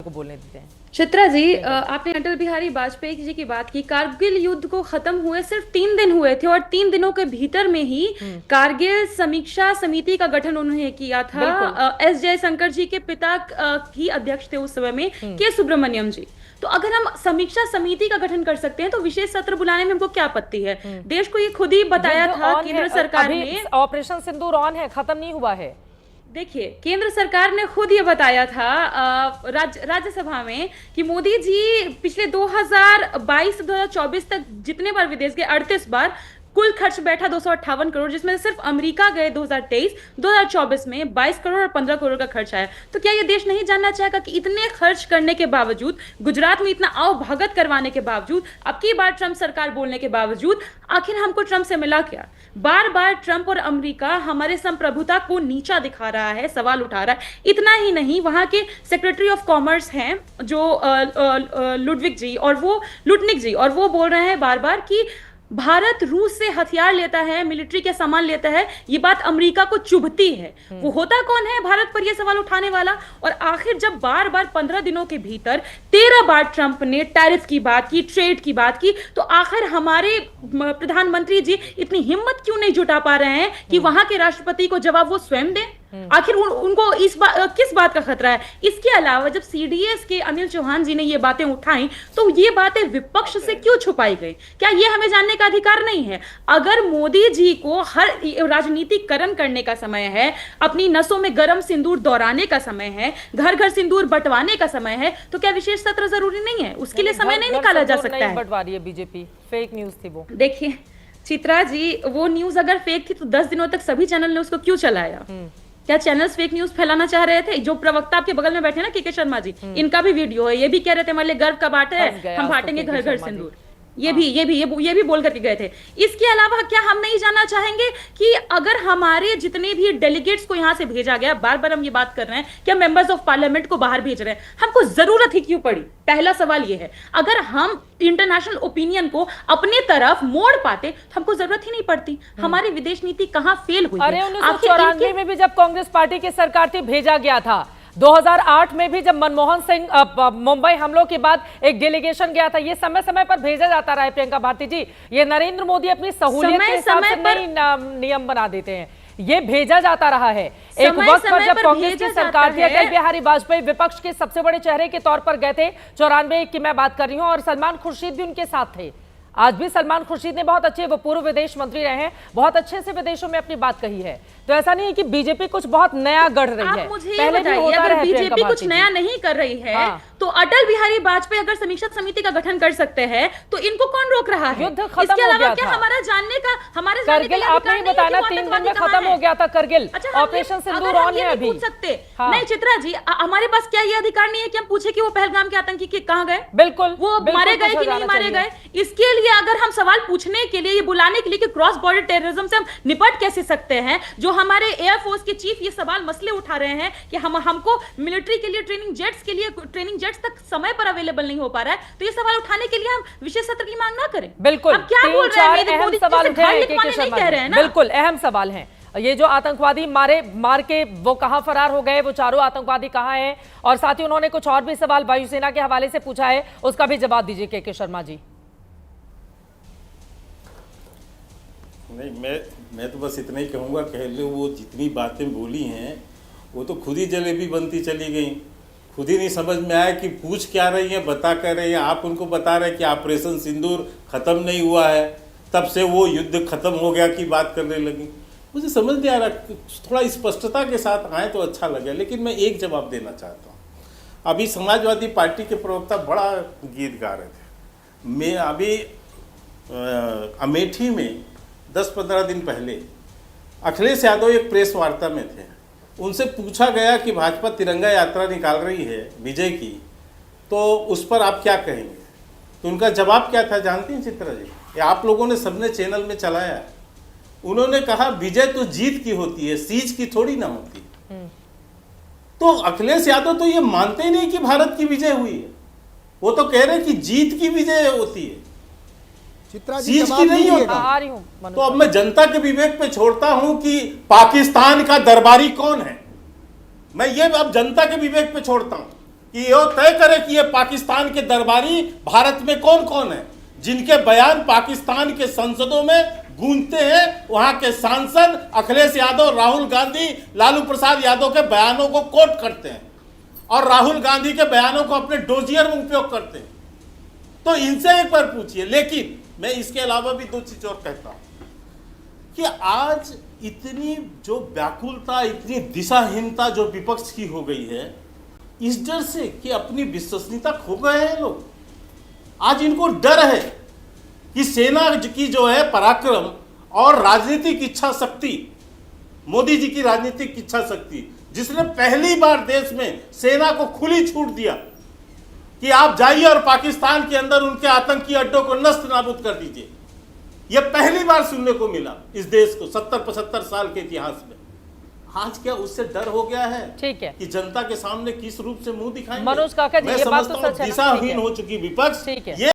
को बोलने देते हैं। चित्रा जी, आपने अटल बिहारी वाजपेयी जी की बात की। कारगिल युद्ध को खत्म हुए सिर्फ 3 दिन हुए थे और 3 दिनों के भीतर में ही कारगिल समीक्षा समिति का गठन उन्होंने किया था। एस जयशंकर जी के पिता ही अध्यक्ष थे उस समय में, के सुब्रमण्यम जी। तो अगर हम समीक्षा समिति का गठन कर सकते हैं तो विशेष सत्र बुलाने में हमको क्या आपत्ति है? देश को ये खुद ही बताया था केंद्र सरकार ने। ऑपरेशन सिंदूर ऑन है, खत्म नहीं हुआ है। देखिए, केंद्र सरकार ने खुद ये बताया था राज्यसभा में कि मोदी जी पिछले 2022 से 2024 तक जितने बार विदेश गए, 38 बार, कुल खर्च बैठा 258 करोड़, जिसमें सिर्फ अमेरिका गए 2023, 2024 में 22 करोड़ और 15 करोड़ का खर्च आया। तो क्या ये देश नहीं जानना चाहेगा कि इतने खर्च करने के बावजूद, गुजरात में इतना आवभगत करवाने के बावजूद, अब की बार ट्रंप सरकार बोलने के बावजूद, आखिर हमको ट्रंप से मिला क्या? बार बार ट्रंप और अमेरिका हमारे संप्रभुता को नीचा दिखा रहा है, सवाल उठा रहा है। इतना ही नहीं, वहां के सेक्रेटरी ऑफ कॉमर्स हैं जो लुडविक जी, और वो लुटनिक जी, और वो बोल रहे हैं बार बार कि भारत रूस से हथियार लेता है, मिलिट्री के सामान लेता है, ये बात अमेरिका को चुभती है। वो होता कौन है भारत पर ये सवाल उठाने वाला? और आखिर जब बार बार 15 दिनों के भीतर 13 बार ट्रंप ने टैरिफ की बात की, ट्रेड की बात की, तो आखिर हमारे प्रधानमंत्री जी इतनी हिम्मत क्यों नहीं जुटा पा रहे हैं कि वहां के राष्ट्रपति को जवाब वो स्वयं दें? आखिर उनको किस बात का खतरा है? इसके अलावा जब सीडीएस के अनिल चौहान जी ने ये बातें उठाई तो ये बातें विपक्ष से क्यों छुपाई गई? क्या ये हमें जानने का अधिकार नहीं है? अगर मोदी जी को हर राजनीतिकरण करने का समय है, अपनी नसों में गर्म सिंदूर दौराने का समय है, घर घर सिंदूर बंटवाने का समय है, तो क्या विशेष सत्र जरूरी नहीं है? उसके लिए समय नहीं निकाला जा सकता है? बंटवा रही है बीजेपी, फेक न्यूज थी वो। देखिए चित्रा जी, वो न्यूज अगर फेक थी तो 10 दिनों तक सभी चैनल ने उसको क्यों चलाया? क्या चैनल्स फेक न्यूज फैलाना चाह रहे थे? जो प्रवक्ता आपके बगल में बैठे ना, के शर्मा जी, इनका भी वीडियो है, ये भी कह रहे थे हमारे लिए गर्व का बात है, हम बांटेंगे घर घर सिंदूर। ये भी बोल करके गए थे। इसके अलावा क्या हम नहीं जानना चाहेंगे कि अगर हमारे जितने भी डेलीगेट्स को यहां से भेजा गया, बार बार हम ये बात कर रहे हैं कि हम मेंबर्स ऑफ पार्लियामेंट को बाहर भेज रहे हैं, हमको जरूरत ही क्यों पड़ी? पहला सवाल ये है। अगर हम इंटरनेशनल ओपिनियन को अपने तरफ मोड़ पाते तो हमको जरूरत ही नहीं पड़ती। हमारी विदेश नीति कहां फेल हुई? अरे 1994 में भी जब कांग्रेस पार्टी की सरकार थी, भेजा गया था। 2008 में भी जब मनमोहन सिंह मुंबई हमलों के बाद एक डेलीगेशन गया था। ये समय समय पर भेजा जाता रहा है प्रियंका भारती जी। ये नरेंद्र मोदी अपनी सहूलियत के हिसाब से नई नियम बना देते हैं। ये भेजा जाता रहा है। एक वक्त पर जब कांग्रेस की सरकार थी, अटल बिहारी वाजपेयी विपक्ष के सबसे बड़े चेहरे के तौर पर गए थे। 94 की मैं बात कर रही हूँ, और सलमान खुर्शीद भी उनके साथ थे। आज भी सलमान खुर्शीद ने बहुत अच्छे, वो पूर्व विदेश मंत्री रहे हैं, बहुत अच्छे से विदेशों में अपनी बात कही है। तो ऐसा नहीं है कि बीजेपी कुछ बहुत नया गढ़ रही है। पहले भी होता रहा है। बीजेपी कुछ नया नहीं कर रही है, तो अटल बिहारी वाजपेयी अगर समीक्षा समिति का गठन कर सकते हैं तो इनको कौन रोक रहा है? युद्ध खत्म इसके हो अलावा गया क्या था। हमारा जानने का, हमारे करगिल आपने ही बताया 3 दिन में खत्म हो गया था करगिल। ऑपरेशन सिंदूर ऑन है अभी। पूछ सकते नहीं चित्रा जी, हमारे पास क्या ये अधिकार नहीं है कि हम पूछे कि वो पहलगाम के आतंकी कहां गए? बिल्कुल, वो मारे गए कि नहीं मारे गए? इसके लिए अगर हम सवाल पूछने के लिए, ये बुलाने के लिए कि क्रॉस बॉर्डर टेररिज्म से हम निपट कैसे सकते हैं, जो हमारे एयरफोर्स के चीफ ये सवाल मसले उठा रहे हैं कि हमको मिलिट्री के लिए ट्रेनिंग जेट्स तक समय पर अवेलेबल नहीं हो पा रहा है, तो ये सवाल उठाने के लिए हम विशेष सत्र की मांग ना करें? बिल्कुल, अब क्या बोल रहे हैं? अहम सवाल उठे, बिल्कुल अहम सवाल है। ये जो आतंकवादी मार के वो कहां फरार हो गए, वो चारों आतंकवादी कहां हैं? और साथ ही उन्होंने कुछ और भी सवाल वायुसेना के हवाले से पूछा है, उसका भी जवाब दीजिए के शर्मा जी। नहीं, मैं तो बस इतना ही कहूँगा, कह लो वो जितनी बातें बोली हैं वो तो खुद ही जलेबी बनती चली गई। खुद ही नहीं समझ में आया कि पूछ क्या रही हैं, बता कर रही हैं। आप उनको बता रहे हैं कि ऑपरेशन सिंदूर ख़त्म नहीं हुआ है, तब से वो युद्ध ख़त्म हो गया की बात करने लगी। मुझे समझ नहीं आ रहा, थोड़ा स्पष्टता के साथ आए तो अच्छा लगे। लेकिन मैं एक जवाब देना चाहता हूँ। अभी समाजवादी पार्टी के प्रवक्ता बड़ा गीत गा रहे थे। मैं अभी अमेठी में 10-15 दिन पहले अखिलेश यादव एक प्रेस वार्ता में थे। उनसे पूछा गया कि भाजपा तिरंगा यात्रा निकाल रही है विजय की, तो उस पर आप क्या कहेंगे? तो उनका जवाब क्या था जानती हैं चित्रा जी? ये आप लोगों ने सबने चैनल में चलाया है। उन्होंने कहा विजय तो जीत की होती है, सीज की थोड़ी ना होती। तो अखिलेश यादव तो ये मानते ही नहीं कि भारत की विजय हुई है। वो तो कह रहे हैं कि जीत की विजय होती है, सीज की नहीं होता। तो अब मैं जनता के विवेक पे छोड़ता हूं कि पाकिस्तान का दरबारी कौन है। मैं ये अब जनता के विवेक पे छोड़ता हूं कि ये तय करे कि ये पाकिस्तान के दरबारी भारत में कौन कौन है, जिनके बयान पाकिस्तान के संसदों में गूंजते हैं। वहां के सांसद अखिलेश यादव, राहुल गांधी, लालू प्रसाद यादव के बयानों को कोट करते हैं और राहुल गांधी के बयानों को अपने डोजियर में उपयोग करते हैं। तो इनसे एक बार पूछिए। लेकिन मैं इसके अलावा भी दो चीज और कहता हूं कि आज इतनी जो व्याकुलता, इतनी दिशाहीनता जो विपक्ष की हो गई है, इस डर से कि अपनी विश्वसनीयता खो गए हैं लोग। आज इनको डर है कि सेना की जो है पराक्रम और राजनीतिक इच्छा शक्ति, मोदी जी की राजनीतिक इच्छा शक्ति, जिसने पहली बार देश में सेना को खुली छूट दिया कि आप जाइए और पाकिस्तान के अंदर उनके आतंकी अड्डों को नष्ट नाबूद कर दीजिए, यह पहली बार सुनने को मिला इस देश को 70-75 साल के इतिहास में। आज क्या उससे डर हो गया है? ठीक है कि जनता के सामने किस रूप से मुंह दिखाएंगे? मनोज काका जी, मैं ये बात तो समझता हूं सच है ना? दिशाहीन ठीक है। हो चुकी विपक्ष ठीक है। ये